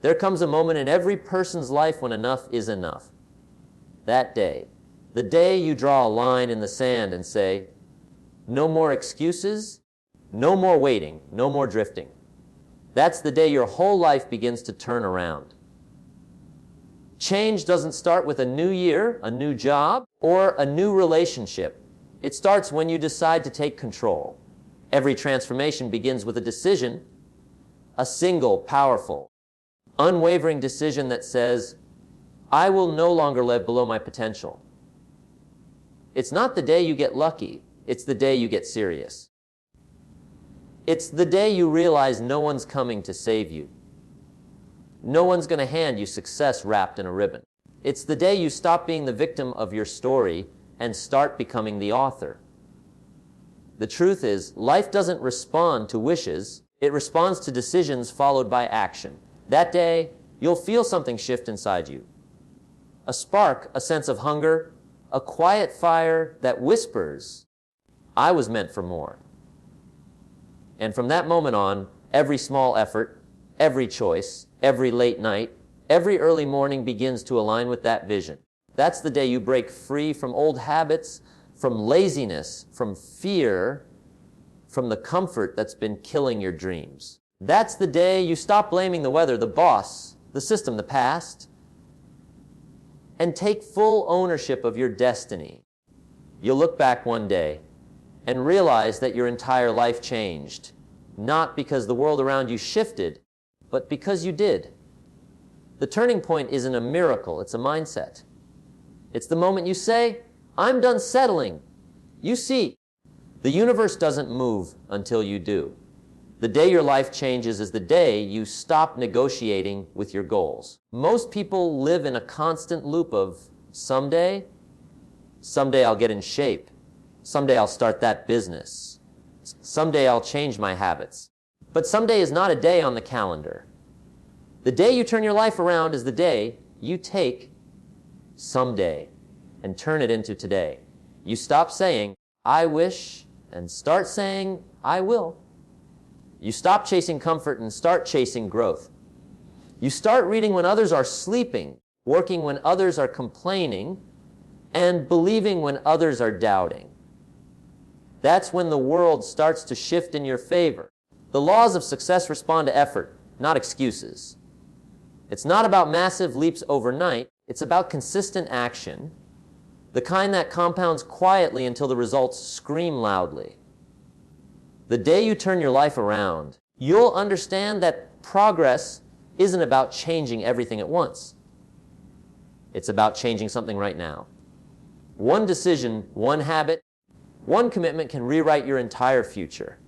There comes a moment in every person's life when enough is enough. That day, the day you draw a line in the sand and say, no more excuses, no more waiting, no more drifting. That's the day your whole life begins to turn around. Change doesn't start with a new year, a new job, or a new relationship. It starts when you decide to take control. Every transformation begins with a decision, a single, powerful, unwavering decision that says, I will no longer live below my potential. It's not the day you get lucky, it's the day you get serious. It's the day you realize no one's coming to save you. No one's going to hand you success wrapped in a ribbon. It's the day you stop being the victim of your story and start becoming the author. The truth is, life doesn't respond to wishes, it responds to decisions followed by action. That day, you'll feel something shift inside you. A spark, a sense of hunger, a quiet fire that whispers, I was meant for more. And from that moment on, every small effort, every choice, every late night, every early morning begins to align with that vision. That's the day you break free from old habits, from laziness, from fear, from the comfort that's been killing your dreams. That's the day you stop blaming the weather, the boss, the system, the past, and take full ownership of your destiny. You'll look back one day and realize that your entire life changed, not because the world around you shifted, but because you did. The turning point isn't a miracle, it's a mindset. It's the moment you say, I'm done settling. You see, the universe doesn't move until you do. The day your life changes is the day you stop negotiating with your goals. Most people live in a constant loop of someday I'll get in shape. Someday I'll start that business. Someday I'll change my habits. But someday is not a day on the calendar. The day you turn your life around is the day you take someday and turn it into today. You stop saying, I wish, and start saying, I will. You stop chasing comfort and start chasing growth. You start reading when others are sleeping, working when others are complaining, and believing when others are doubting. That's when the world starts to shift in your favor. The laws of success respond to effort, not excuses. It's not about massive leaps overnight. It's about consistent action, the kind that compounds quietly until the results scream loudly. The day you turn your life around, you'll understand that progress isn't about changing everything at once. It's about changing something right now. One decision, one habit, one commitment can rewrite your entire future.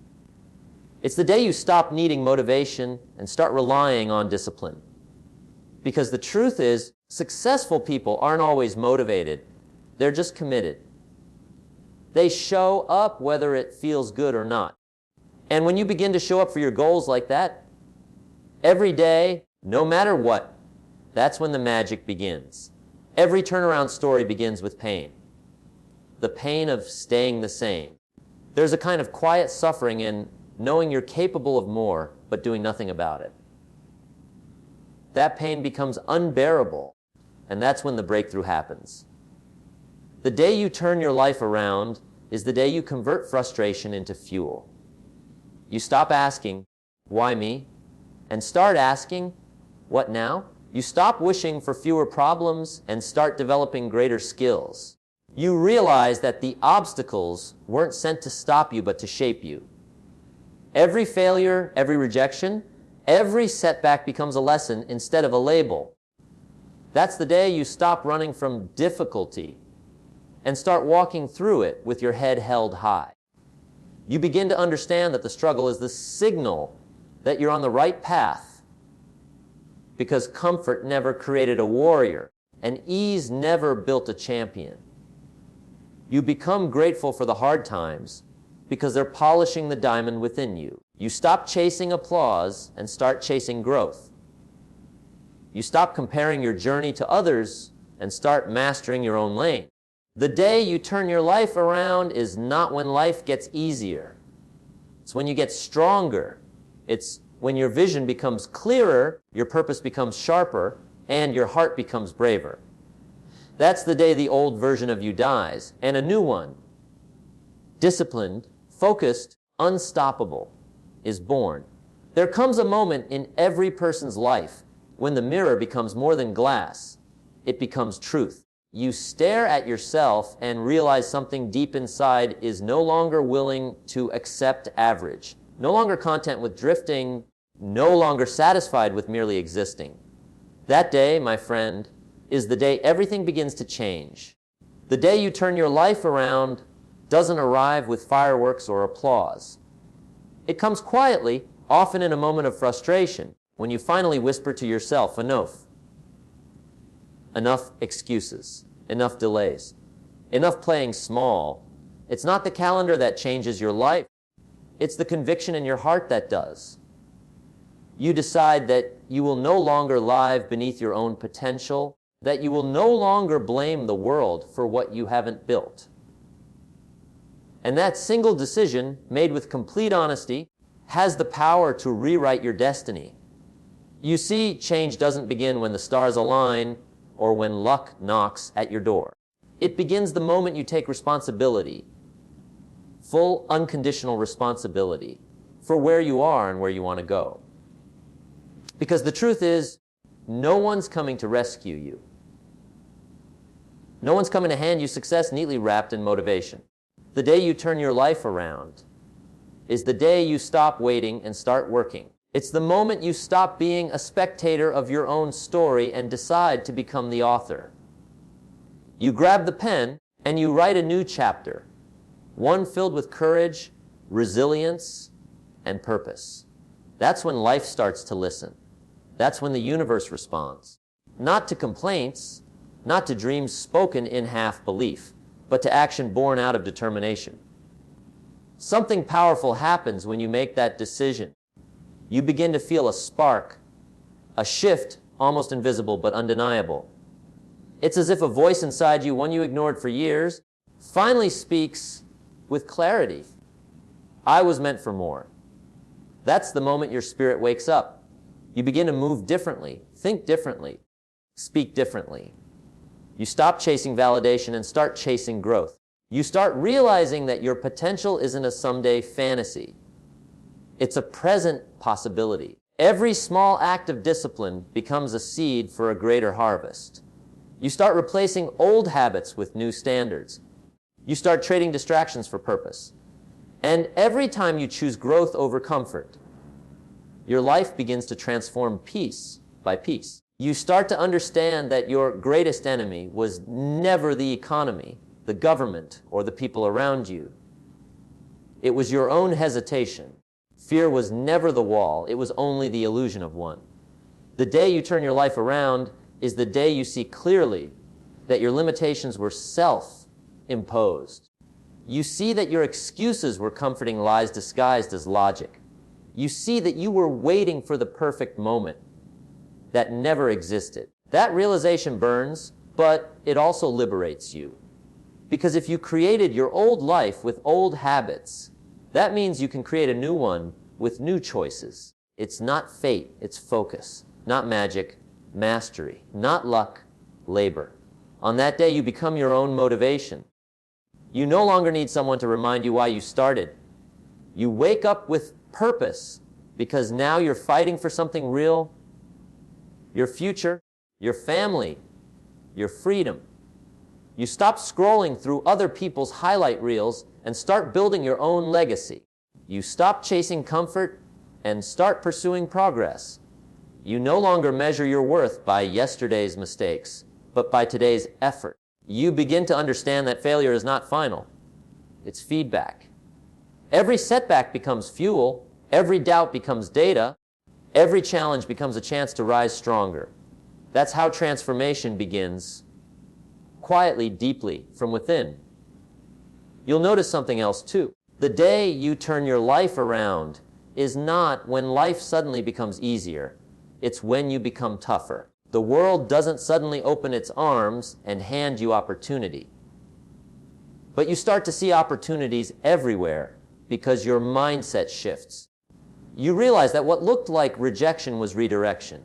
It's the day you stop needing motivation and start relying on discipline. Because the truth is, successful people aren't always motivated. They're just committed. They show up whether it feels good or not. And when you begin to show up for your goals like that, every day, no matter what, that's when the magic begins. Every turnaround story begins with pain. The pain of staying the same. There's a kind of quiet suffering in knowing you're capable of more, but doing nothing about it. That pain becomes unbearable, and that's when the breakthrough happens. The day you turn your life around is the day you convert frustration into fuel. You stop asking, why me? And start asking, what now? You stop wishing for fewer problems and start developing greater skills. You realize that the obstacles weren't sent to stop you, but to shape you. Every failure, every rejection, every setback becomes a lesson instead of a label. That's the day you stop running from difficulty and start walking through it with your head held high. You begin to understand that the struggle is the signal that you're on the right path, because comfort never created a warrior, and ease never built a champion. You become grateful for the hard times because they're polishing the diamond within you. You stop chasing applause and start chasing growth. You stop comparing your journey to others and start mastering your own lane. The day you turn your life around is not when life gets easier. It's when you get stronger. It's when your vision becomes clearer, your purpose becomes sharper, and your heart becomes braver. That's the day the old version of you dies, and a new one, disciplined, focused, unstoppable, is born. There comes a moment in every person's life when the mirror becomes more than glass. It becomes truth. You stare at yourself and realize something deep inside is no longer willing to accept average, no longer content with drifting, no longer satisfied with merely existing. That day, my friend, is the day everything begins to change. The day you turn your life around doesn't arrive with fireworks or applause. It comes quietly, often in a moment of frustration, when you finally whisper to yourself, enough. Enough excuses, enough delays, enough playing small. It's not the calendar that changes your life. It's the conviction in your heart that does. You decide that you will no longer live beneath your own potential, that you will no longer blame the world for what you haven't built. And that single decision, made with complete honesty, has the power to rewrite your destiny. You see, change doesn't begin when the stars align or when luck knocks at your door. It begins the moment you take responsibility, full unconditional responsibility for where you are and where you want to go. Because the truth is, no one's coming to rescue you. No one's coming to hand you success neatly wrapped in motivation. The day you turn your life around is the day you stop waiting and start working. It's the moment you stop being a spectator of your own story and decide to become the author. You grab the pen and you write a new chapter, one filled with courage, resilience, and purpose. That's when life starts to listen. That's when the universe responds. Not to complaints, not to dreams spoken in half-belief, but to action born out of determination. Something powerful happens when you make that decision. You begin to feel a spark, a shift almost invisible but undeniable. It's as if a voice inside you, one you ignored for years, finally speaks with clarity. I was meant for more. That's the moment your spirit wakes up. You begin to move differently, think differently, speak differently. You stop chasing validation and start chasing growth. You start realizing that your potential isn't a someday fantasy. It's a present possibility. Every small act of discipline becomes a seed for a greater harvest. You start replacing old habits with new standards. You start trading distractions for purpose. And every time you choose growth over comfort, your life begins to transform piece by piece. You start to understand that your greatest enemy was never the economy, the government, or the people around you. It was your own hesitation. Fear was never the wall. It was only the illusion of one. The day you turn your life around is the day you see clearly that your limitations were self-imposed. You see that your excuses were comforting lies disguised as logic. You see that you were waiting for the perfect moment that never existed. That realization burns, but it also liberates you. Because if you created your old life with old habits, that means you can create a new one with new choices. It's not fate, it's focus. Not magic, mastery. Not luck, labor. On that day, you become your own motivation. You no longer need someone to remind you why you started. You wake up with purpose because now you're fighting for something real, your future, your family, your freedom. You stop scrolling through other people's highlight reels and start building your own legacy. You stop chasing comfort and start pursuing progress. You no longer measure your worth by yesterday's mistakes, but by today's effort. You begin to understand that failure is not final. It's feedback. Every setback becomes fuel. Every doubt becomes data. Every challenge becomes a chance to rise stronger. That's how transformation begins, quietly, deeply, from within. You'll notice something else too. The day you turn your life around is not when life suddenly becomes easier. It's when you become tougher. The world doesn't suddenly open its arms and hand you opportunity. But you start to see opportunities everywhere because your mindset shifts. You realize that what looked like rejection was redirection.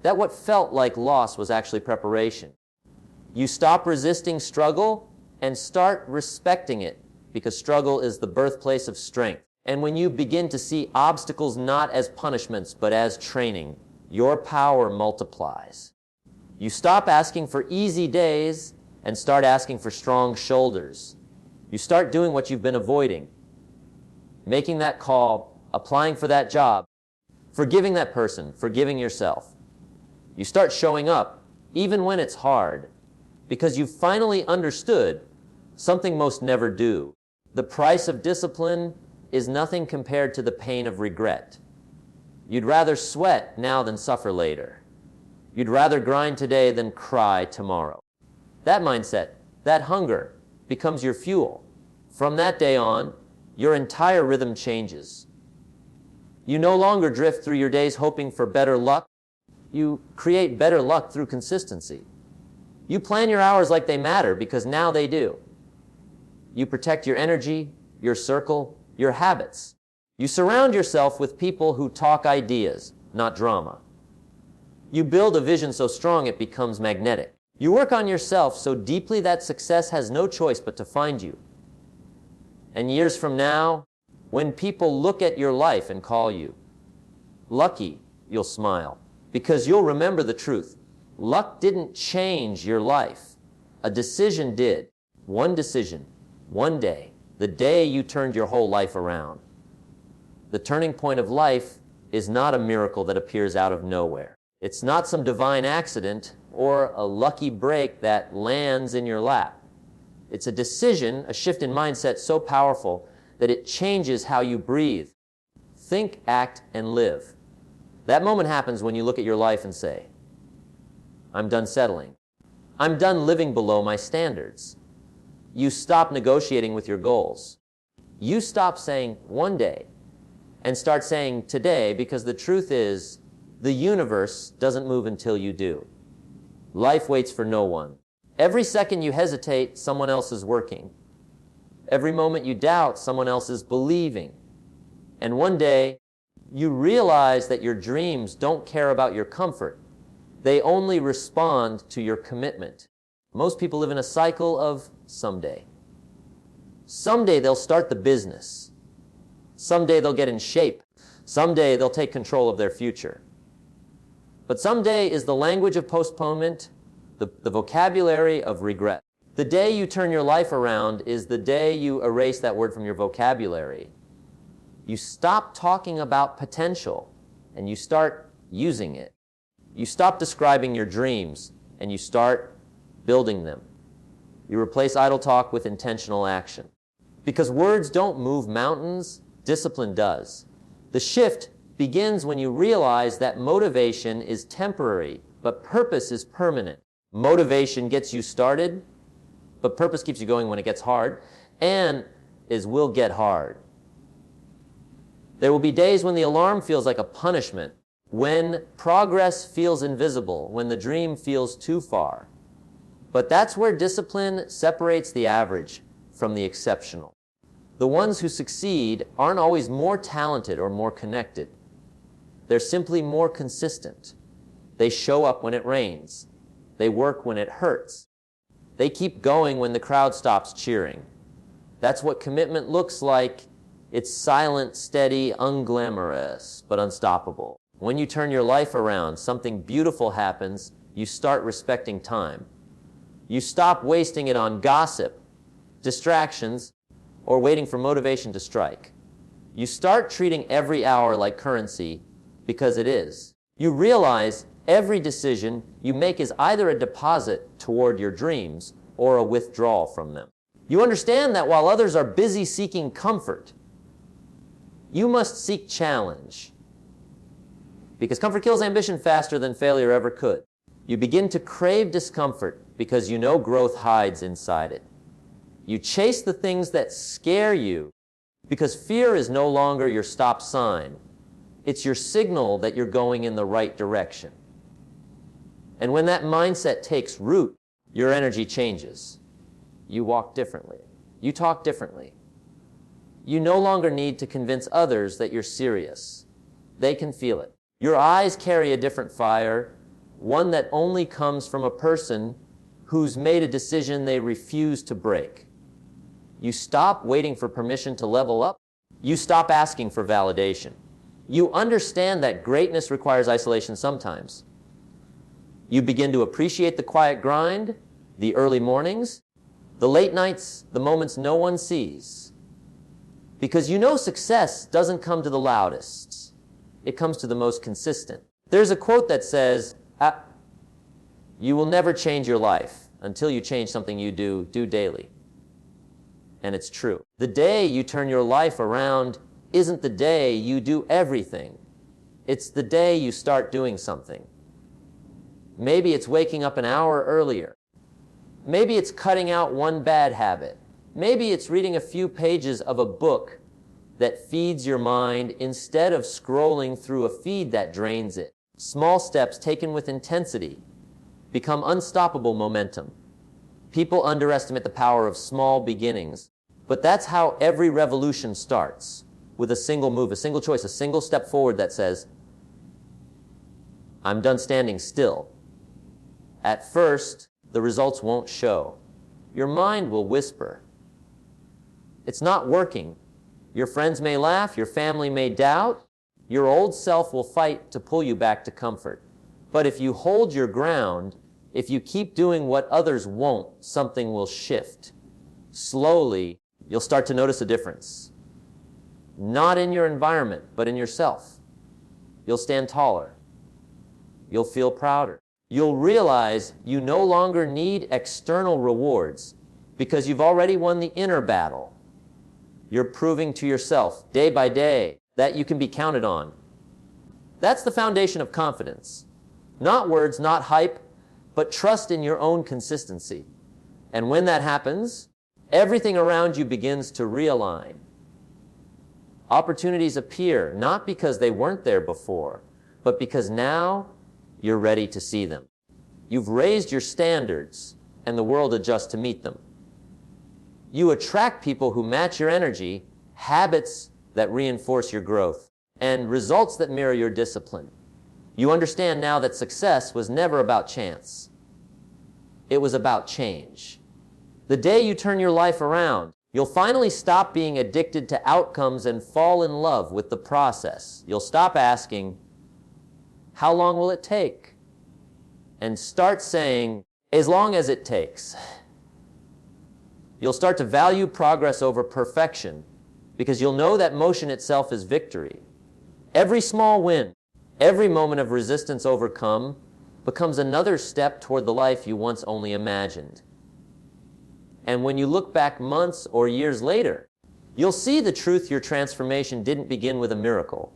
That what felt like loss was actually preparation. You stop resisting struggle and start respecting it, because struggle is the birthplace of strength. And when you begin to see obstacles not as punishments but as training, your power multiplies. You stop asking for easy days and start asking for strong shoulders. You start doing what you've been avoiding, making that call, applying for that job, forgiving that person, forgiving yourself. You start showing up even when it's hard, because you've finally understood something most never do. The price of discipline is nothing compared to the pain of regret. You'd rather sweat now than suffer later. You'd rather grind today than cry tomorrow. That mindset, that hunger, becomes your fuel. From that day on, your entire rhythm changes. You no longer drift through your days hoping for better luck. You create better luck through consistency. You plan your hours like they matter, because now they do. You protect your energy, your circle, your habits. You surround yourself with people who talk ideas, not drama. You build a vision so strong it becomes magnetic. You work on yourself so deeply that success has no choice but to find you. And years from now, when people look at your life and call you lucky, you'll smile, because you'll remember the truth. Luck didn't change your life. A decision did. One decision, one day, the day you turned your whole life around. The turning point of life is not a miracle that appears out of nowhere. It's not some divine accident or a lucky break that lands in your lap. It's a decision, a shift in mindset so powerful that it changes how you breathe, think, act, and live. That moment happens when you look at your life and say, I'm done settling. I'm done living below my standards. You stop negotiating with your goals. You stop saying one day and start saying today, because the truth is, the universe doesn't move until you do. Life waits for no one. Every second you hesitate, someone else is working. Every moment you doubt, someone else is believing. And one day, you realize that your dreams don't care about your comfort. They only respond to your commitment. Most people live in a cycle of someday. Someday they'll start the business. Someday they'll get in shape. Someday they'll take control of their future. But someday is the language of postponement, the vocabulary of regret. The day you turn your life around is the day you erase that word from your vocabulary. You stop talking about potential and you start using it. You stop describing your dreams and you start building them. You replace idle talk with intentional action. Because words don't move mountains, discipline does. The shift begins when you realize that motivation is temporary, but purpose is permanent. Motivation gets you started, but purpose keeps you going when it gets hard, and will get hard. There will be days when the alarm feels like a punishment, when progress feels invisible, when the dream feels too far. But that's where discipline separates the average from the exceptional. The ones who succeed aren't always more talented or more connected. They're simply more consistent. They show up when it rains. They work when it hurts. They keep going when the crowd stops cheering. That's what commitment looks like. It's silent, steady, unglamorous, but unstoppable. When you turn your life around, something beautiful happens. You start respecting time. You stop wasting it on gossip, distractions, or waiting for motivation to strike. You start treating every hour like currency, because it is. You realize every decision you make is either a deposit toward your dreams or a withdrawal from them. You understand that while others are busy seeking comfort, you must seek challenge. Because comfort kills ambition faster than failure ever could. You begin to crave discomfort because you know growth hides inside it. You chase the things that scare you because fear is no longer your stop sign. It's your signal that you're going in the right direction. And when that mindset takes root, your energy changes. You walk differently. You talk differently. You no longer need to convince others that you're serious. They can feel it. Your eyes carry a different fire, one that only comes from a person who's made a decision they refuse to break. You stop waiting for permission to level up. You stop asking for validation. You understand that greatness requires isolation sometimes. You begin to appreciate the quiet grind, the early mornings, the late nights, the moments no one sees. Because you know success doesn't come to the loudest. It comes to the most consistent. There's a quote that says, you will never change your life until you change something you do daily. And it's true. The day you turn your life around isn't the day you do everything. It's the day you start doing something. Maybe it's waking up an hour earlier. Maybe it's cutting out one bad habit. Maybe it's reading a few pages of a book that feeds your mind instead of scrolling through a feed that drains it. Small steps taken with intensity become unstoppable momentum. People underestimate the power of small beginnings, but that's how every revolution starts, with a single move, a single choice, a single step forward that says, I'm done standing still. At first, the results won't show. Your mind will whisper. It's not working. Your friends may laugh, your family may doubt, your old self will fight to pull you back to comfort. But if you hold your ground, if you keep doing what others won't, something will shift. Slowly, you'll start to notice a difference. Not in your environment, but in yourself. You'll stand taller. You'll feel prouder. You'll realize you no longer need external rewards because you've already won the inner battle. You're proving to yourself, day by day, that you can be counted on. That's the foundation of confidence. Not words, not hype, but trust in your own consistency. And when that happens, everything around you begins to realign. Opportunities appear, not because they weren't there before, but because now you're ready to see them. You've raised your standards, and the world adjusts to meet them. You attract people who match your energy, habits that reinforce your growth, and results that mirror your discipline. You understand now that success was never about chance. It was about change. The day you turn your life around, you'll finally stop being addicted to outcomes and fall in love with the process. You'll stop asking, how long will it take? And start saying, as long as it takes. You'll start to value progress over perfection because you'll know that motion itself is victory. Every small win, every moment of resistance overcome becomes another step toward the life you once only imagined. And when you look back months or years later, you'll see the truth your transformation didn't begin with a miracle.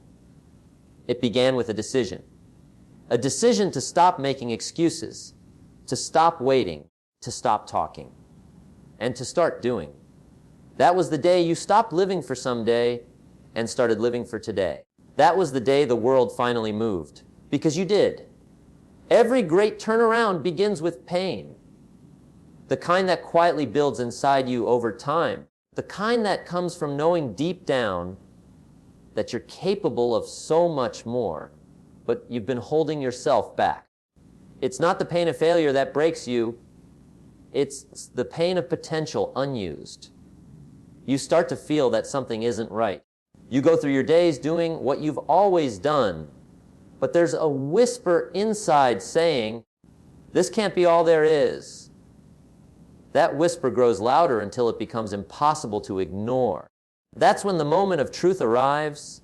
It began with a decision. A decision to stop making excuses, to stop waiting, to stop talking, and to start doing. That was the day you stopped living for someday and started living for today. That was the day the world finally moved, because you did. Every great turnaround begins with pain. The kind that quietly builds inside you over time. The kind that comes from knowing deep down that you're capable of so much more, but you've been holding yourself back. It's not the pain of failure that breaks you. It's the pain of potential unused. You start to feel that something isn't right. You go through your days doing what you've always done, but there's a whisper inside saying, this can't be all there is. That whisper grows louder until it becomes impossible to ignore. That's when the moment of truth arrives,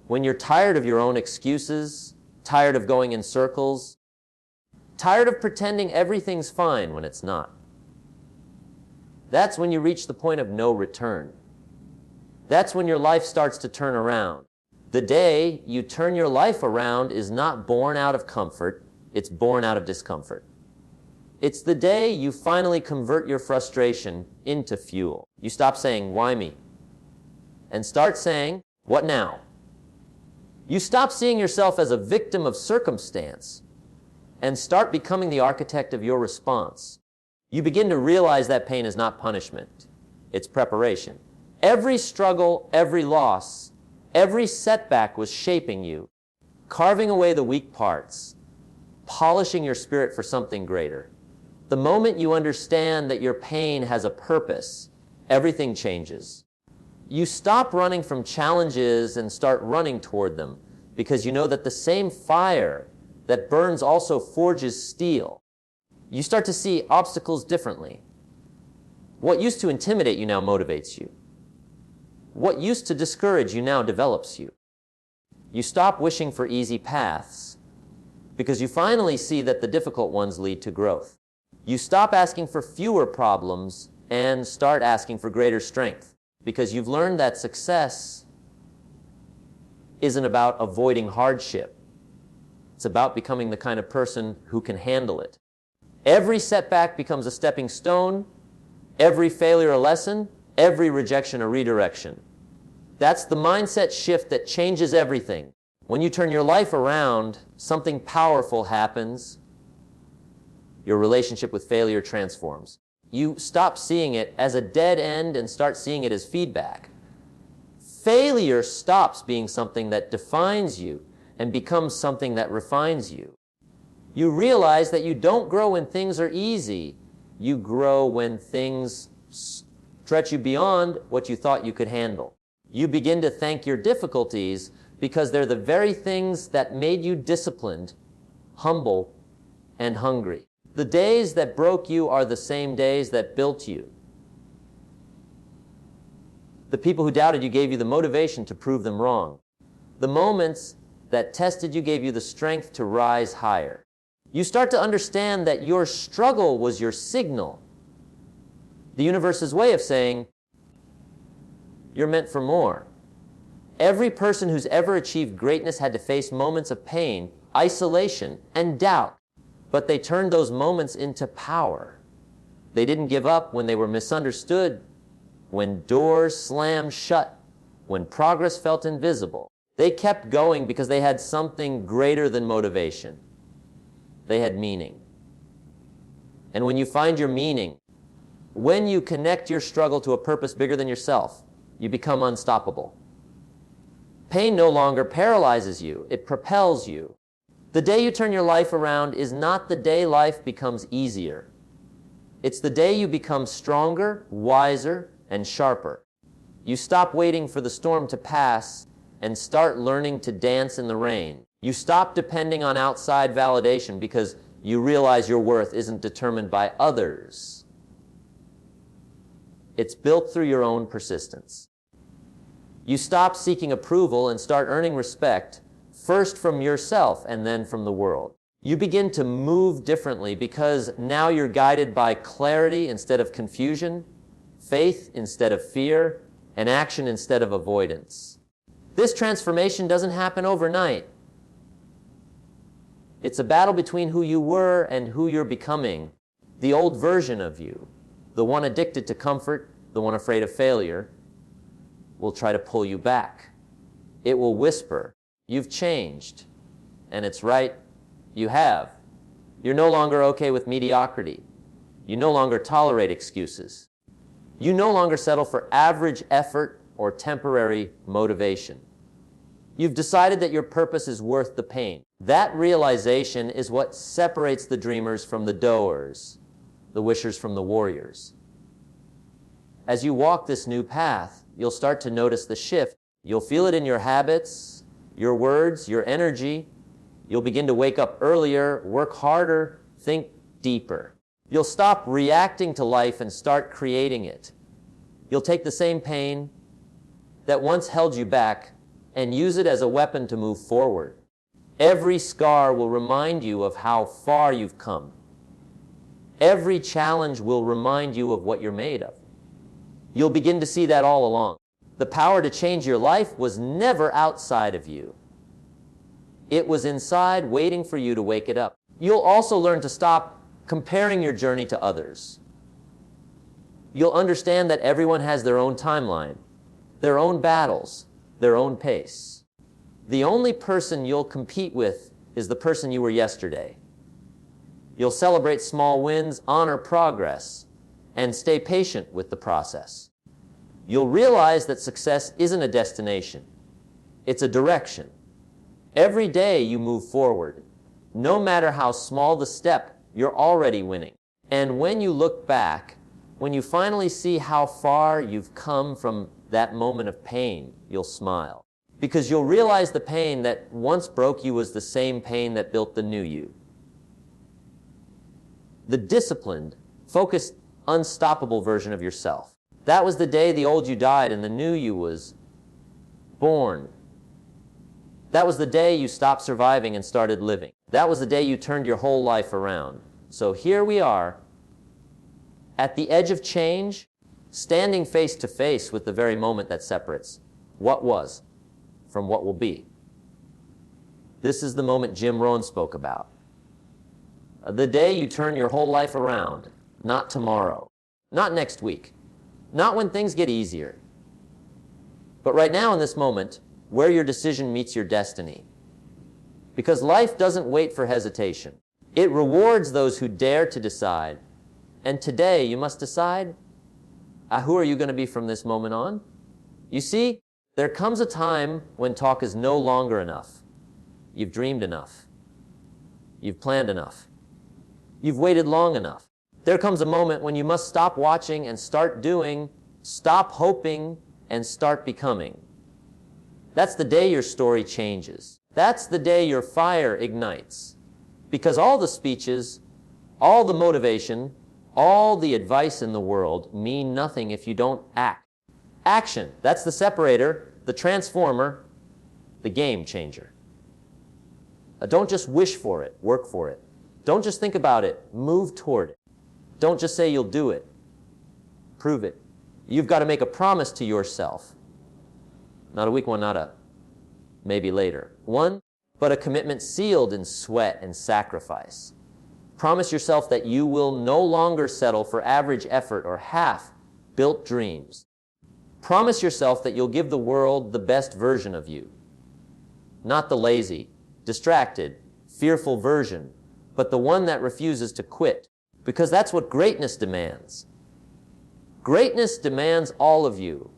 when you're tired of your own excuses, tired of going in circles, tired of pretending everything's fine when it's not. That's when you reach the point of no return. That's when your life starts to turn around. The day you turn your life around is not born out of comfort, it's born out of discomfort. It's the day you finally convert your frustration into fuel. You stop saying, why me? And start saying, what now? You stop seeing yourself as a victim of circumstance and start becoming the architect of your response. You begin to realize that pain is not punishment, it's preparation. Every struggle, every loss, every setback was shaping you, carving away the weak parts, polishing your spirit for something greater. The moment you understand that your pain has a purpose, everything changes. You stop running from challenges and start running toward them because you know that the same fire that burns also forges steel. You start to see obstacles differently. What used to intimidate you now motivates you. What used to discourage you now develops you. You stop wishing for easy paths because you finally see that the difficult ones lead to growth. You stop asking for fewer problems and start asking for greater strength because you've learned that success isn't about avoiding hardship. It's about becoming the kind of person who can handle it. Every setback becomes a stepping stone, every failure a lesson, every rejection a redirection. That's the mindset shift that changes everything. When you turn your life around, something powerful happens. Your relationship with failure transforms. You stop seeing it as a dead end and start seeing it as feedback. Failure stops being something that defines you and becomes something that refines you. You realize that you don't grow when things are easy. You grow when things stretch you beyond what you thought you could handle. You begin to thank your difficulties because they're the very things that made you disciplined, humble, and hungry. The days that broke you are the same days that built you. The people who doubted you gave you the motivation to prove them wrong. The moments that tested you gave you the strength to rise higher. You start to understand that your struggle was your signal. The universe's way of saying, you're meant for more. Every person who's ever achieved greatness had to face moments of pain, isolation, and doubt. But they turned those moments into power. They didn't give up when they were misunderstood, when doors slammed shut, when progress felt invisible. They kept going because they had something greater than motivation. They had meaning. And when you find your meaning, when you connect your struggle to a purpose bigger than yourself, you become unstoppable. Pain no longer paralyzes you, it propels you. The day you turn your life around is not the day life becomes easier. It's the day you become stronger, wiser, and sharper. You stop waiting for the storm to pass and start learning to dance in the rain. You stop depending on outside validation because you realize your worth isn't determined by others. It's built through your own persistence. You stop seeking approval and start earning respect, first from yourself and then from the world. You begin to move differently because now you're guided by clarity instead of confusion, faith instead of fear, and action instead of avoidance. This transformation doesn't happen overnight. It's a battle between who you were and who you're becoming, the old version of you. The one addicted to comfort, the one afraid of failure, will try to pull you back. It will whisper, you've changed. And it's right, you have. You're no longer okay with mediocrity. You no longer tolerate excuses. You no longer settle for average effort or temporary motivation. You've decided that your purpose is worth the pain. That realization is what separates the dreamers from the doers, the wishers from the warriors. As you walk this new path, you'll start to notice the shift. You'll feel it in your habits, your words, your energy. You'll begin to wake up earlier, work harder, think deeper. You'll stop reacting to life and start creating it. You'll take the same pain that once held you back and use it as a weapon to move forward. Every scar will remind you of how far you've come. Every challenge will remind you of what you're made of. You'll begin to see that all along. The power to change your life was never outside of you. It was inside, waiting for you to wake it up. You'll also learn to stop comparing your journey to others. You'll understand that everyone has their own timeline, their own battles, their own pace. The only person you'll compete with is the person you were yesterday. You'll celebrate small wins, honor progress, and stay patient with the process. You'll realize that success isn't a destination. It's a direction. Every day you move forward. No matter how small the step, you're already winning. And when you look back, when you finally see how far you've come from that moment of pain, you'll smile. Because you'll realize the pain that once broke you was the same pain that built the new you. The disciplined, focused, unstoppable version of yourself. That was the day the old you died and the new you was born. That was the day you stopped surviving and started living. That was the day you turned your whole life around. So here we are, at the edge of change, standing face to face with the very moment that separates what was from what will be. This is the moment Jim Rohn spoke about. The day you turn your whole life around, not tomorrow, not next week, not when things get easier, but right now in this moment, where your decision meets your destiny. Because life doesn't wait for hesitation. It rewards those who dare to decide. And today you must decide, who are you going to be from this moment on? You see, there comes a time when talk is no longer enough. You've dreamed enough. You've planned enough. You've waited long enough. There comes a moment when you must stop watching and start doing, stop hoping and start becoming. That's the day your story changes. That's the day your fire ignites. Because all the speeches, all the motivation, all the advice in the world mean nothing if you don't act. Action, that's the separator, the transformer, the game changer. Don't just wish for it, work for it. Don't just think about it, move toward it. Don't just say you'll do it, prove it. You've got to make a promise to yourself. Not a weak one, not a maybe later. One, but a commitment sealed in sweat and sacrifice. Promise yourself that you will no longer settle for average effort or half-built dreams. Promise yourself that you'll give the world the best version of you. Not the lazy, distracted, fearful version, but the one that refuses to quit. Because that's what greatness demands. Greatness demands all of you.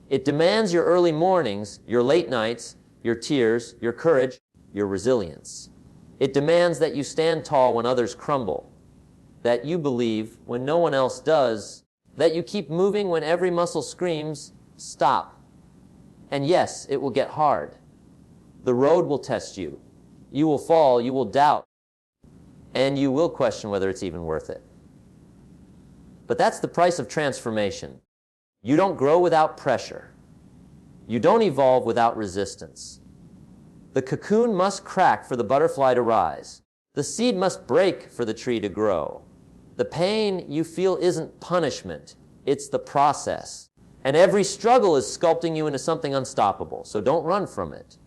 It demands your early mornings, your late nights, your tears, your courage, your resilience. It demands that you stand tall when others crumble, that you believe when no one else does, that you keep moving when every muscle screams, stop. And yes, it will get hard. The road will test you. You will fall, you will doubt, and you will question whether it's even worth it. But that's the price of transformation. You don't grow without pressure. You don't evolve without resistance. The cocoon must crack for the butterfly to rise. The seed must break for the tree to grow. The pain you feel isn't punishment, it's the process. And every struggle is sculpting you into something unstoppable, so don't run from it.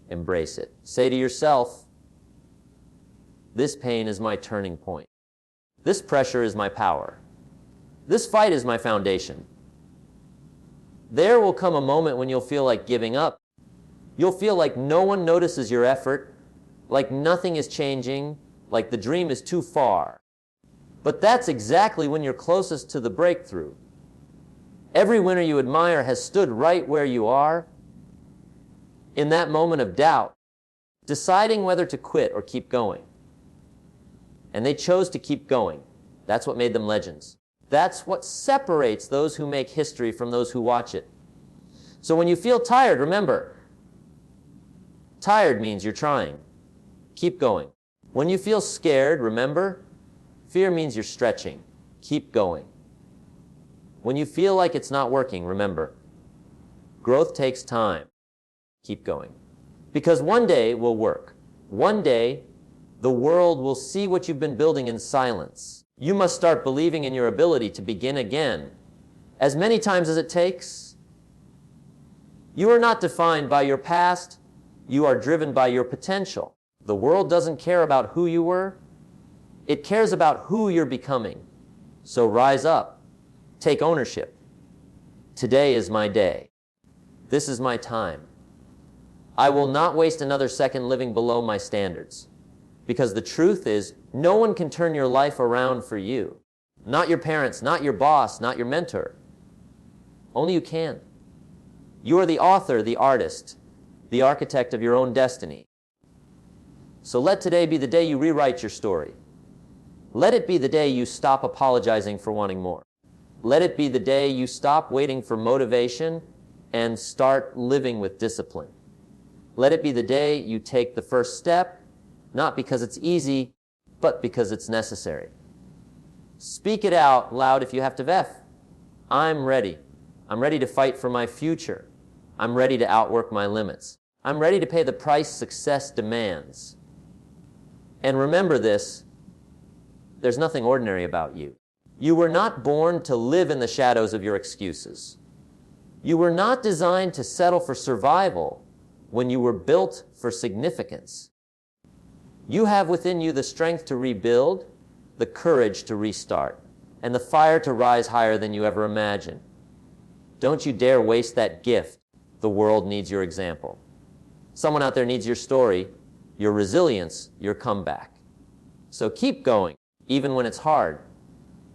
Embrace it. Say to yourself, this pain is my turning point. This pressure is my power. This fight is my foundation. There will come a moment when you'll feel like giving up. You'll feel like no one notices your effort, like nothing is changing, like the dream is too far. But that's exactly when you're closest to the breakthrough. Every winner you admire has stood right where you are, in that moment of doubt, deciding whether to quit or keep going. And they chose to keep going. That's what made them legends. That's what separates those who make history from those who watch it. So when you feel tired, remember, tired means you're trying. Keep going. When you feel scared, remember, fear means you're stretching. Keep going. When you feel like it's not working, remember, growth takes time. Keep going. Because one day it will work. One day, the world will see what you've been building in silence. You must start believing in your ability to begin again, as many times as it takes. You are not defined by your past. You are driven by your potential. The world doesn't care about who you were. It cares about who you're becoming. So rise up. Take ownership. Today is my day. This is my time. I will not waste another second living below my standards. Because the truth is, no one can turn your life around for you. Not your parents, not your boss, not your mentor. Only you can. You are the author, the artist, the architect of your own destiny. So let today be the day you rewrite your story. Let it be the day you stop apologizing for wanting more. Let it be the day you stop waiting for motivation and start living with discipline. Let it be the day you take the first step, not because it's easy, but because it's necessary. Speak it out loud if you have to vef. I'm ready. I'm ready to fight for my future. I'm ready to outwork my limits. I'm ready to pay the price success demands. And remember this, there's nothing ordinary about you. You were not born to live in the shadows of your excuses. You were not designed to settle for survival when you were built for significance. You have within you the strength to rebuild, the courage to restart, and the fire to rise higher than you ever imagined. Don't you dare waste that gift. The world needs your example. Someone out there needs your story, your resilience, your comeback. So keep going, even when it's hard,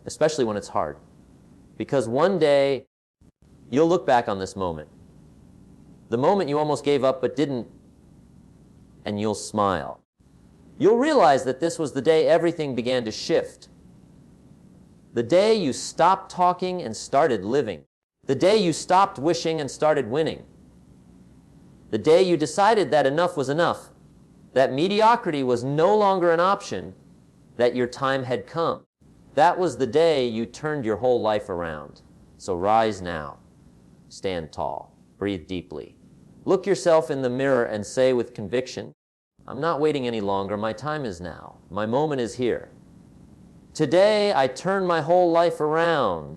especially when it's hard. Because one day, you'll look back on this moment. The moment you almost gave up but didn't, and you'll smile. You'll realize that this was the day everything began to shift. The day you stopped talking and started living. The day you stopped wishing and started winning. The day you decided that enough was enough, that mediocrity was no longer an option, that your time had come. That was the day you turned your whole life around. So rise now. Stand tall. Breathe deeply. Look yourself in the mirror and say with conviction, I'm not waiting any longer. My time is now. My moment is here. Today, I turn my whole life around.